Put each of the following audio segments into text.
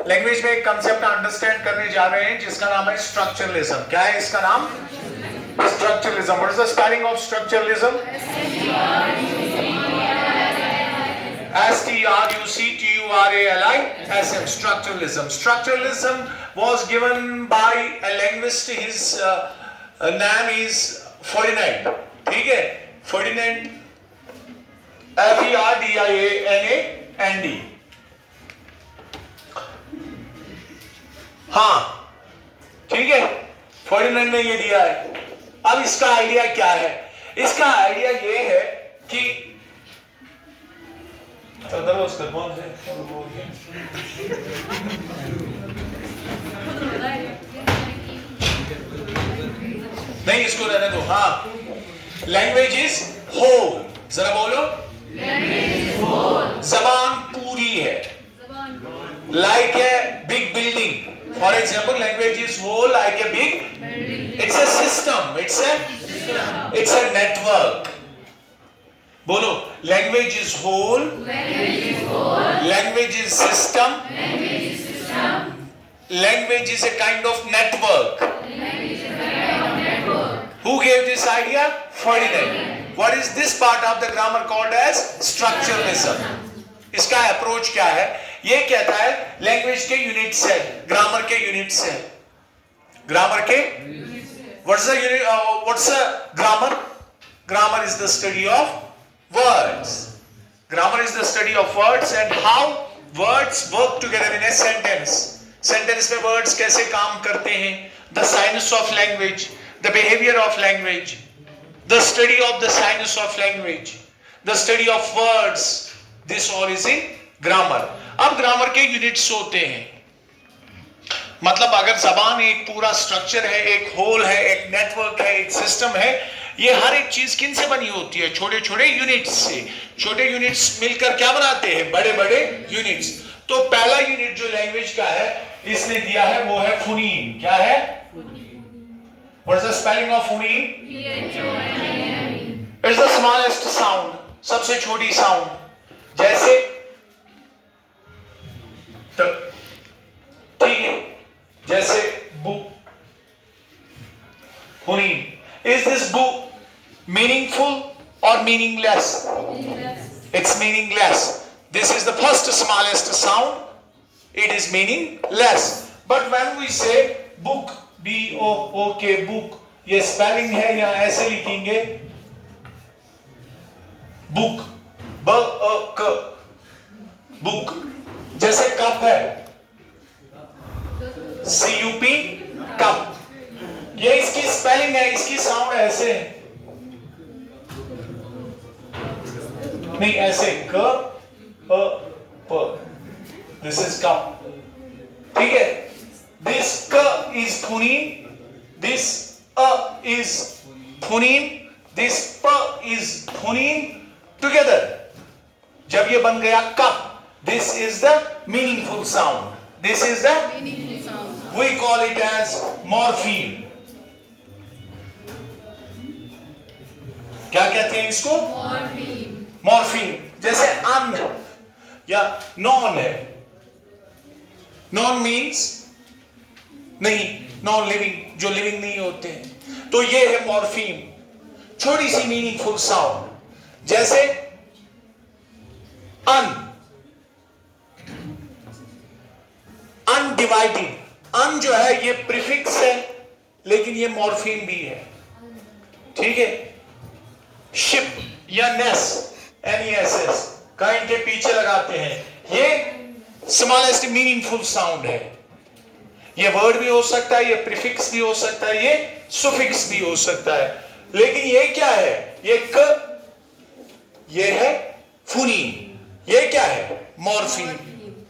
Language में एक concept understand करने जा रहे हैं जिसका नाम है स्ट्रक्चरलिज्म। क्या है इसका नाम? Structuralism. What is the spelling of structuralism? STRUCTURALISM. Structuralism. Structuralism was given by a linguist. His name is Ferdinand. ठीक है, Ferdinand, FERDINAND. हाँ, ठीक है, फर्डिनेंड ने ये दिया है। अब इसका आइडिया क्या है? इसका आइडिया ये है कि नहीं, इसको रहने दो। हाँ, लैंग्वेज इज होल। जरा बोलो, जबान पूरी है, like a big building. For example, language is whole like a big. It's a system. It's a network. बोलो, language is whole. Language is system. Language is a kind of network. Who gave this idea? Ferdinand. What is this part of the grammar called as structuralism? इसका approach क्या है? ये कहता है language के units है, grammar के units है। ग्रामर के what's the grammar? Grammar is the study of words. Grammar is the study of words and how words work together in a sentence. Sentence में वर्ड्स कैसे काम करते हैं, the science of language, the behaviour of language, the study of the science of language, the study of words. This all is in grammar. अब grammar के units होते हैं, मतलब अगर जबान एक पूरा स्ट्रक्चर है, एक होल है, एक नेटवर्क है, एक सिस्टम है, ये हर एक चीज किन से बनी होती है? छोटे छोटे यूनिट्स से। छोटे यूनिट्स मिलकर क्या बनाते हैं? बड़े बड़े यूनिट्स। तो पहला यूनिट जो लैंग्वेज का है इसने दिया है वो है फोनीम। क्या है? What is the spelling of phoneme? It's the smallest sound, सबसे छोटी साउंड। जैसे ठीक है, जैसे book, phoneme. Is this book meaningful और meaningless? It's meaningless. This is the first smallest sound. It is meaningless. But when we say book, B-O-O-K, book, ये spelling है या ऐसे लिखेंगे? Book, B-O-K, book. जैसे कप है, C-U-P, कप। ये इसकी स्पेलिंग है, इसकी साउंड ऐसे है, नहीं ऐसे, क प प। दिस इज कप, ठीक है। दिस क इज फोनीम, दिस अ इज फोनीम, दिस प इज फोनीम टुगेदर। जब ये बन गया cup, this is the meaningful sound. This is the we call it as morpheme. क्या कहते हैं इसको? मॉर्फीम। जैसे अन या नॉन है, नॉन मीन्स नहीं, नॉन लिविंग, जो लिविंग नहीं होते हैं। तो ये है मॉर्फीम, छोटी सी मीनिंगफुल साउंड। जैसे अन, अनडिवाइडेड। अन जो है ये प्रीफिक्स है लेकिन ये मॉर्फीम भी है, ठीक है। शिप या नेस, NESS का इनके पीछे लगाते हैं, ये स्मॉलेस्ट मीनिंगफुल साउंड है। ये वर्ड भी हो सकता है, ये प्रीफिक्स भी हो सकता है, ये सुफिक्स भी हो सकता है। लेकिन ये क्या है? ये क, ये है फोनीम, ये क्या है? मॉर्फीम,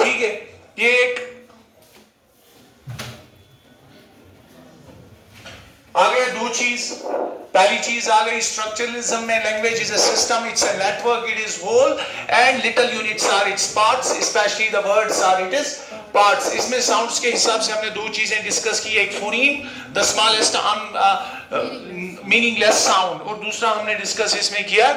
ठीक है। ये एक आ गया दो चीज। पहली चीज आ गई स्ट्रक्चरलिज्म में, language is a system, it's a network, it is whole and little units are its parts, specially the words are it is parts. इसमें साउंड्स के हिसाब से हमने दो चीजें डिस्कस की, एक phoneme the smallest meaningless sound, और दूसरा हमने डिस्कस इसमें किया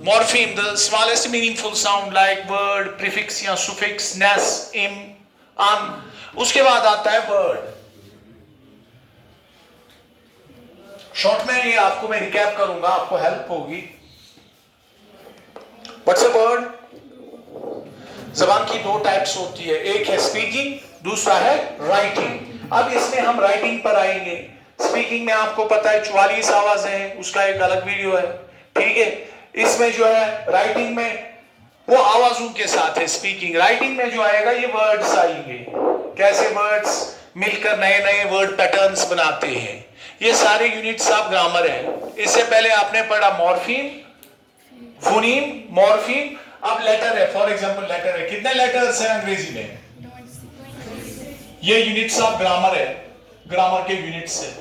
morpheme the smallest meaningful sound like word, prefix या सुफिक्स, नेस, इम, उसके बाद आता है वर्ड। शॉर्ट में ये आपको मैं रिकैप करूंगा, आपको हेल्प होगी। What's a word? जबान की दो टाइप्स होती है, एक है स्पीकिंग, दूसरा है राइटिंग। अब इसमें हम राइटिंग पर आएंगे। स्पीकिंग में आपको पता है 44 आवाजें हैं, उसका एक अलग वीडियो है, ठीक है। इसमें जो है राइटिंग में वो आवाजों के साथ है स्पीकिंग। राइटिंग में जो आएगा ये वर्ड्स आएंगे, कैसे वर्ड्स मिलकर नए नए वर्ड पैटर्न्स बनाते हैं। ये सारे यूनिट्स ऑफ ग्रामर है। इससे पहले आपने पढ़ा मॉर्फीम, फोनीम, मॉर्फीम, अब लेटर है। फॉर एग्जांपल लेटर है, कितने लेटर्स हैं अंग्रेजी में? ये यूनिट्स ऑफ ग्रामर है, ग्रामर के यूनिट्स है।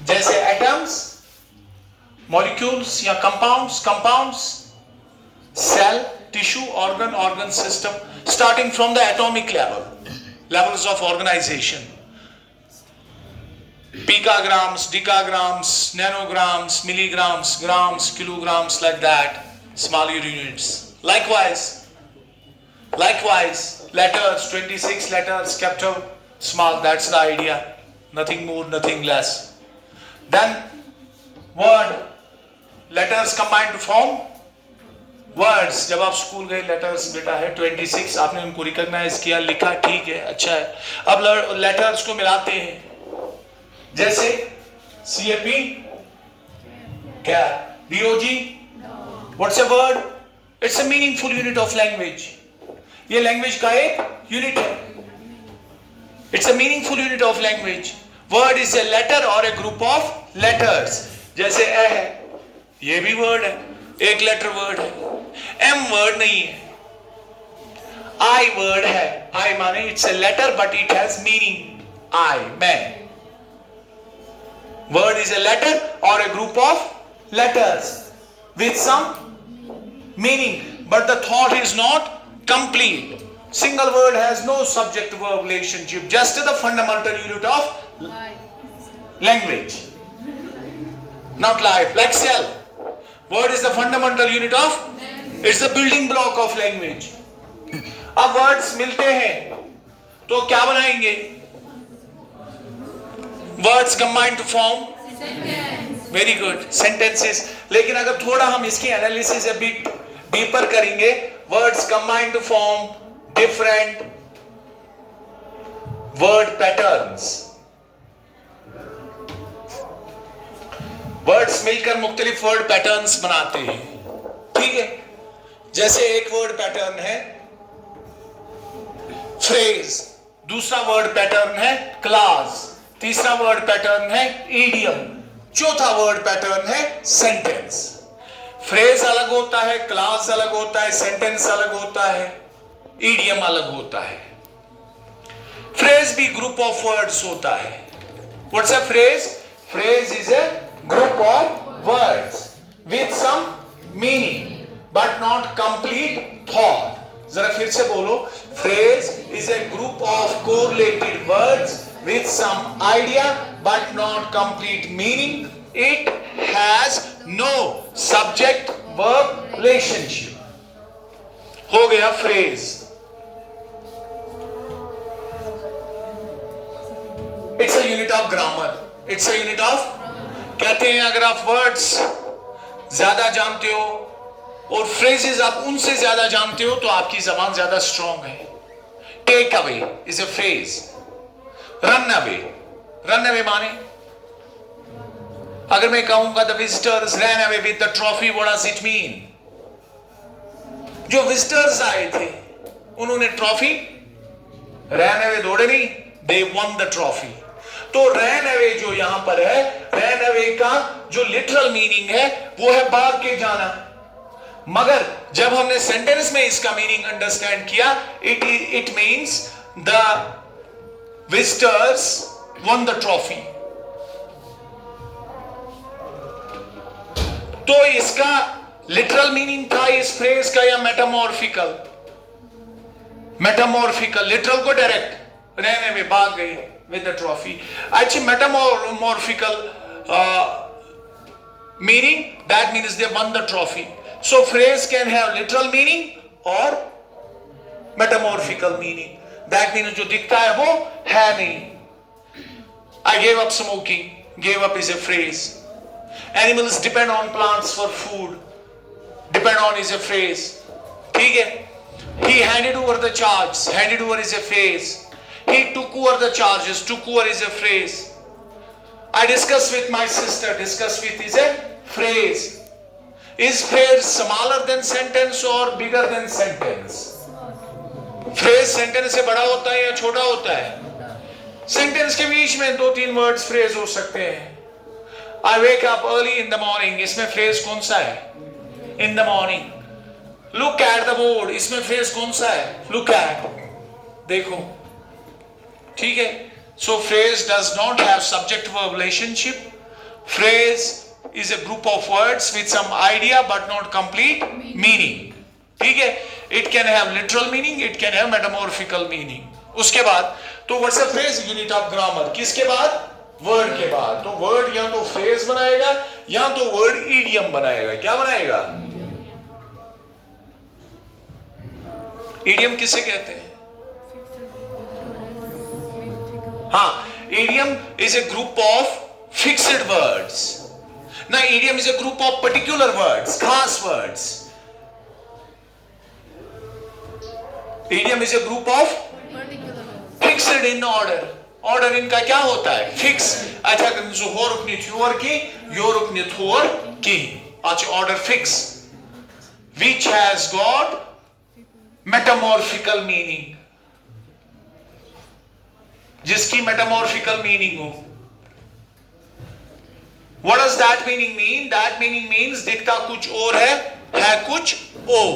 जैसे एटम्स, मॉलिक्यूल्स या compounds, cell, tissue, organ, organ system, starting from the atomic level, levels of organisation, picograms, decograms, nanograms, milligrams, grams, kilograms, like that, smaller units. Likewise, letters, 26 letters, capital, small, that's the idea. Nothing more, nothing less. Then, word, letters combined to form words. जब आप school गए, letters बेटा है 26, आपने उनको recognise किया, लिखा, ठीक है, अच्छा है। अब letters को मिलाते हैं, जैसे CAP, क्या? DOG, what's a word? It's a meaningful unit of language. ये लैंग्वेज का एक यूनिट है। It's a meaningful unit of language. Word is a letter or a group of letters. जैसे A है, ये भी वर्ड है, एक लेटर वर्ड है। M वर्ड नहीं है, I वर्ड है। I माने it's a letter but it has meaning. I, मैं। Word is a letter or a group of letters with some meaning, but the thought is not complete. Single word has no subject-verb relationship, just the fundamental unit of language, not life. Like cell, word is the fundamental unit of, it's the building block of language. अब words मिलते हैं तो क्या बनाएंगे? Words combine to form very good sentences. लेकिन अगर थोड़ा हम इसकी एनालिसिस a bit deeper करेंगे, words combine to form different word patterns. Words मिलकर मुख्तलिफ word patterns बनाते हैं, ठीक है। जैसे एक word pattern है phrase, दूसरा word pattern है class, तीसरा वर्ड पैटर्न है इडियम, चौथा वर्ड पैटर्न है सेंटेंस। फ्रेज अलग होता है, क्लास अलग होता है, सेंटेंस अलग होता है, इडियम अलग होता है। फ्रेज भी ग्रुप ऑफ वर्ड्स होता है। What's a phrase? Phrase is a group of words with some meaning but not complete thought. जरा फिर से बोलो, phrase is a group of correlated words with some idea but not complete meaning. It has no subject verb relationship. हो गया phrase. It's a unit of grammar. It's a unit of, कहते हैं अगर आप words ज्यादा जानते हो और phrases आप उनसे ज्यादा जानते हो तो आपकी जबान ज्यादा strong है। Take away is a phrase. Run away, run away माने, अगर मैं कहूंगा the visitors ran away with the trophy, what does it mean? जो visitors आए थे उन्होंने ट्रॉफी, ran away दौड़े नहीं, they won the trophy. तो ran away जो यहां पर है, ran away का जो लिटरल मीनिंग है वो है भाग के जाना, मगर जब हमने सेंटेंस में इसका मीनिंग अंडरस्टैंड किया, it means the visitors won the trophy. तो इसका लिटरल मीनिंग था इस फ्रेज का या मेटामॉर्फिकल? मेटामॉर्फिकल। लिटरल को डायरेक्ट रहने में भाग गई विद द ट्रॉफी। अच्छी मेटामॉर्फिकल meaning, that means they won the trophy. So phrase can have literal meaning or metamorphical meaning. That means जो दिखता है वो है नहीं. I gave up smoking. Gave up is a phrase. Animals depend on plants for food. Depend on is a phrase. ठीक है. He handed over the charge. Handed over is a phrase. He took over the charges. Took over is a phrase. I discussed with my sister. Discuss with is a phrase. Is phrase smaller than sentence or bigger than sentence? Phrase sentence से बड़ा होता है या छोटा होता है? Sentence के बीच में 2-3 वर्ड्स फ्रेज हो सकते हैं. I wake up early in the morning, इसमें फ्रेज कौन सा है? In the morning. Look at the board, इसमें फ्रेज कौन सा है? Look at. देखो. ठीक है. So phrase does not have subject verb relationship. Phrase is a group of words with some idea but not complete meaning. ठीक है. It can have literal meaning, it can have metamorphical meaning. उसके बाद तो what's a phrase? Unit of grammar. किसके बाद? Word के बाद. तो वर्ड या तो फ्रेज बनाएगा या तो वर्ड इडियम बनाएगा. क्या बनाएगा? इडियम किसे कहते हैं? हाँ, idiom is a group of fixed words. ना, idiom is a group of particular words, खास words. Idiom is a group of fixed in order. Order इनका क्या होता है? फिक्स. अच्छा, जोहर न्यू थ्योर की, योर न्यू थ्योर की. अच्छा, order fix. Which has got metamorphical meaning. जिसकी metamorphical meaning हो. What does that meaning mean? That meaning means दिखता कुछ और है कुछ और.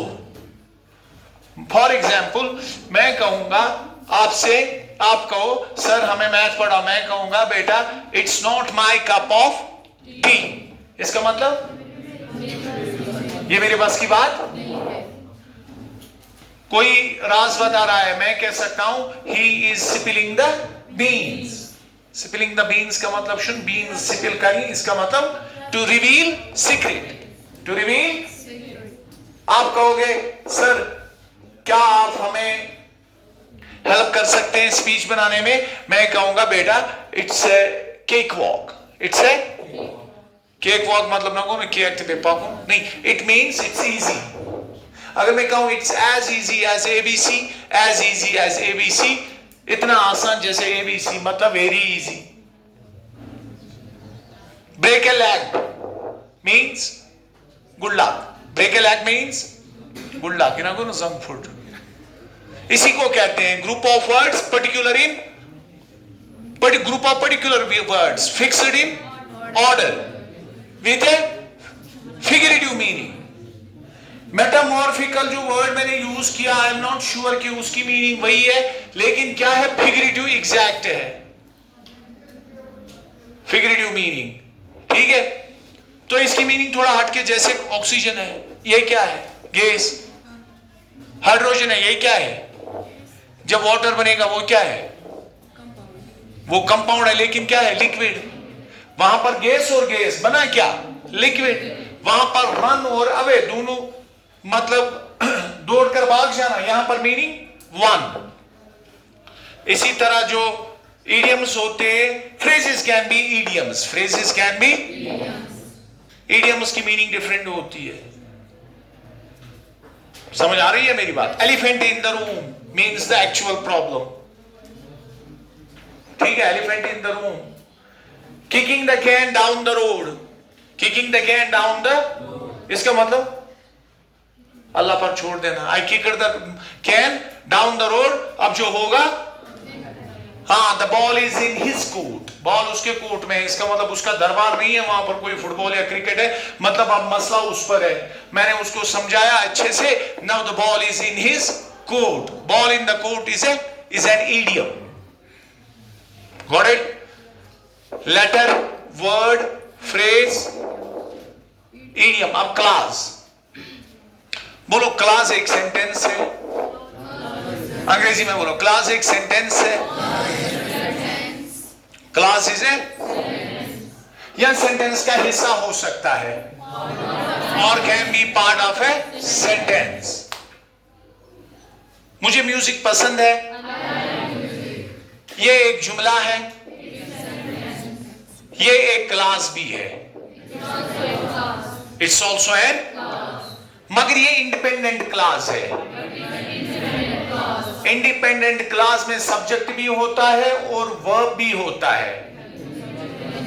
फॉर एग्जाम्पल, मैं कहूंगा आपसे, आप कहो सर हमें मैथ पढ़ा. मैं कहूंगा बेटा it's not my cup of T. इसका मतलब ये मेरे बस की बात. कोई राज बता रहा है, मैं कह सकता हूं he is spilling the beans. Spilling the beans का मतलब सुन, बीन्स सिपिल करी, इसका मतलब to reveal secret. To reveal. आप कहोगे सर क्या आप हमें हेल्प कर सकते हैं स्पीच बनाने में? मैं कहूंगा बेटा it's a cake walk. It's a cake walk मतलब ना को मैं केक पे पाऊं नहीं. It means it's easy. अगर मैं कहूं it's as easy as ABC, as easy as ABC, इतना आसान जैसे एबीसी, मतलब very easy. Break a leg means good luck. Break a leg means good luck. ना को ना जंक फूड. इसी को कहते हैं group of words particular in, group of particular words fixed in order with a figurative meaning. Metamorphical जो word मैंने use किया, आई एम नॉट श्योर कि उसकी मीनिंग वही है, लेकिन क्या है? फिगरेटिव एग्जैक्ट है. Figurative meaning. ठीक है. तो इसकी मीनिंग थोड़ा हटके, जैसे ऑक्सीजन है, ये क्या है? गैस. हाइड्रोजन है, ये क्या है? जब वाटर बनेगा वो क्या है? वो कंपाउंड है, लेकिन क्या है? लिक्विड. वहां पर गैस और गैस बना क्या? लिक्विड. वहां पर रन और अवे दोनों मतलब दौड़कर भाग जाना. यहां पर मीनिंग वन. इसी तरह जो इडियम्स होते हैं, phrases can be idioms. Phrases can be idioms की मीनिंग डिफरेंट होती है. समझ आ रही है मेरी बात? Elephant in the room means the actual problem. ठीक है. Elephant in the room. Kicking the can down the road. Kicking the can down the, इसका मतलब अल्लाह पर छोड़ देना. I kicked the can down the road. अब जो होगा, हाँ, the ball is in his court. Ball उसके कोर्ट में है. इसका मतलब उसका दरबार नहीं है वहां पर, कोई फुटबॉल या क्रिकेट है. मतलब अब मसला उस पर है. मैंने उसको समझाया अच्छे से. Now the ball is in his court. Ball in the court is an idiom. Got it? Letter, word, phrase, idiom. अब क्लास बोलो. क्लास एक सेंटेंस है. अंग्रेजी में बोलो. क्लास एक सेंटेंस है. क्लास इज ए, यह सेंटेंस का हिस्सा हो सकता है और can be part of a sentence. मुझे म्यूजिक पसंद है. ये एक जुमला है, ये एक क्लास भी है, इट्स ऑल्सो एन, मगर ये इंडिपेंडेंट क्लास है। इंडिपेंडेंट क्लास में सब्जेक्ट भी होता है और वर्ब भी होता है।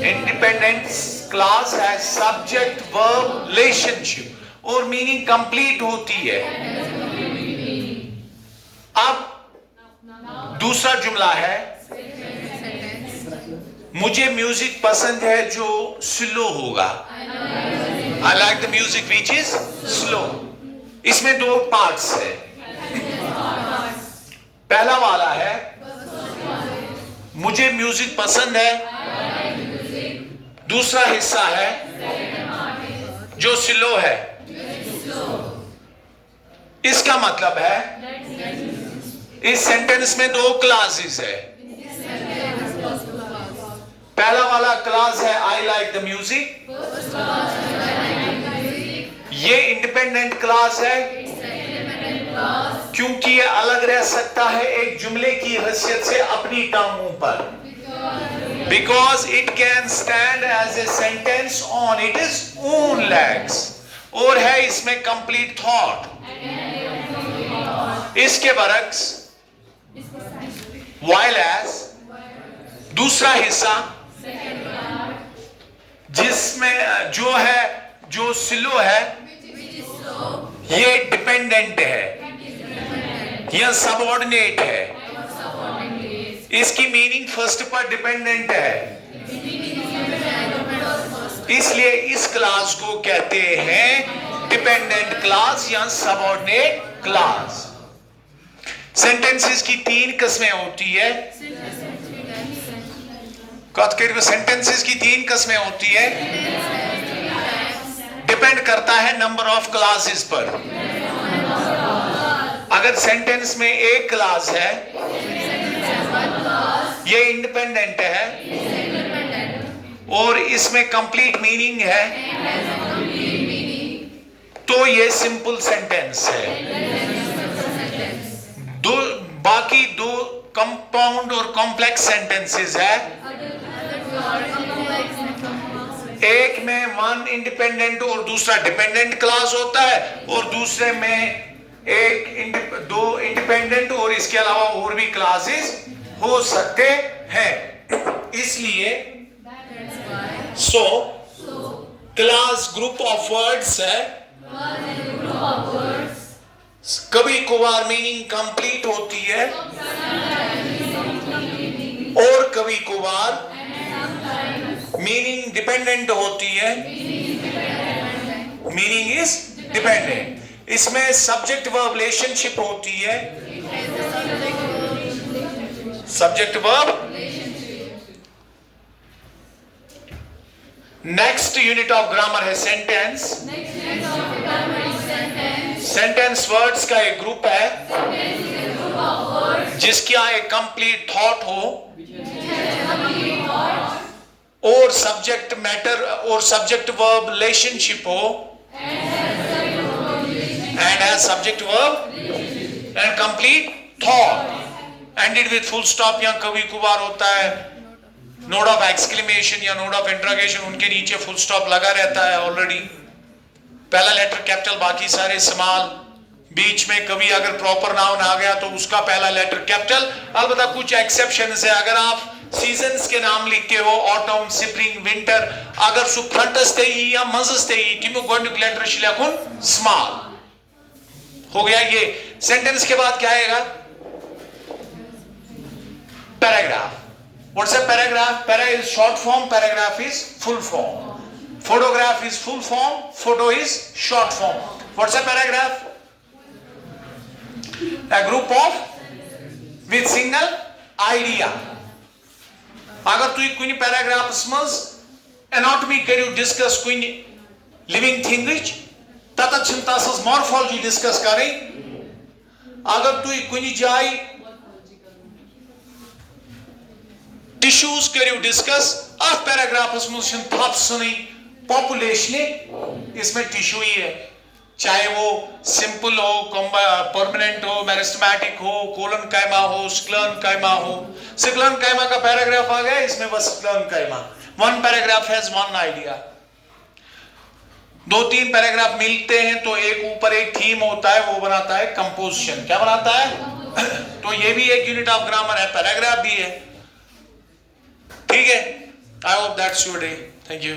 इंडिपेंडेंट क्लास है सब्जेक्ट वर्ब रिलेशनशिप और मीनिंग कंप्लीट होती है। अब दूसरा जुमला है, मुझे म्यूजिक पसंद है जो स्लो होगा। I like the music which is slow. इसमें दो पार्ट्स है। पहला वाला है मुझे म्यूजिक पसंद है, दूसरा हिस्सा है जो स्लो है। इसका मतलब है इस सेंटेंस में दो क्लासेस है। पहला वाला क्लास है आई लाइक द म्यूजिक, ये इंडिपेंडेंट क्लास है क्योंकि ये अलग रह सकता है एक जुमले की हैसियत से अपनी टांगों पर, because it can stand as a sentence on it is own legs, और है इसमें कंप्लीट थॉट। इसके बरक्स while as दूसरा हिस्सा जिसमें जो है जो स्लो है ये डिपेंडेंट है, यह सबऑर्डिनेट है। इसकी मीनिंग फर्स्ट पर डिपेंडेंट है, इसलिए इस क्लास को कहते हैं डिपेंडेंट क्लास या सबऑर्डिनेट क्लास। सेंटेंसेस की तीन किस्में होती है। सेंटेंसेस की तीन किस्में होती है, डिपेंड करता है नंबर ऑफ क्लासेस पर। अगर सेंटेंस में एक क्लास है, ये इंडिपेंडेंट है और इसमें कंप्लीट मीनिंग है, तो ये सिंपल सेंटेंस है। बाकी दो कंपाउंड और कॉम्प्लेक्स सेंटेंसेस है। एक में वन इंडिपेंडेंट और दूसरा डिपेंडेंट क्लास होता है, और दूसरे में दो इंडिपेंडेंट और इसके अलावा और भी क्लासेस हो सकते हैं। इसलिए क्लास ग्रुप ऑफ वर्ड्स है, कभी कभार मीनिंग कंप्लीट होती है और कभी कभार मीनिंग डिपेंडेंट होती है, मीनिंग इज डिपेंडेंट। इसमें सब्जेक्ट वर्ब रिलेशनशिप होती है, subject verb. Next unit of grammar है सेंटेंस। सेंटेंस वर्ड्स का एक ग्रुप है जिसका एक कंप्लीट थॉट हो और सब्जेक्ट मैटर और सब्जेक्ट वर्ब रिलेशनशिप हो, and has subject verb and complete thought, ended with full stop, या कभी कभार होता है नोट ऑफ एक्सक्लेमेशन या नोट ऑफ इंटरोगेशन, उनके नीचे फुल स्टॉप लगा रहता है ऑलरेडी। पहला लेटर कैपिटल, बाकी सारे स्मॉल। बीच में कभी अगर प्रॉपर नाउन आ गया तो उसका पहला लेटर कैपिटल। अलबत्ता कुछ एक्सेप्शंस है, अगर आप सीजन्स के नाम लिखते हो ऑटम, स्प्रिंग, विंटर, अगर सु फ्रंटस ते या मंजस ते तिमो गोंडुक लेटर शिलाकुन स्मॉल हो गया। ये सेंटेंस के बाद क्या आएगा? Paragraph. What's a paragraph? Para is short form, paragraph is full form. Photograph is full form, photo is short form. What's a paragraph? A group of with single idea. अगर तुम कोई पैराग्राफ्स में anatomy करू discuss कोई living thing which तत छिंतासस morphology discuss करें। अगर तुम कोई जाय टिश्यूज करू डिस्कस, अफ पैराग्राफ्स में थप सुनी पॉपुलेशन, इसमें टिश्यू ही है, चाहे वो सिंपल हो, परमानेंट हो, मेरिस्टेमेटिक हो, कोलन कायमा हो, स्क्लन कायमा हो। स्क्लन कायमा का पैराग्राफ आ गया इसमें, बस स्क्लन कायमा। One paragraph has one idea. 2-3 paragraph मिलते हैं तो एक ऊपर एक थीम होता है, वो बनाता है कंपोजिशन। क्या बनाता है? तो ये भी एक यूनिट ऑफ ग्रामर है, पैराग्राफ भी है। ठीक है, I hope that's your day. Thank you.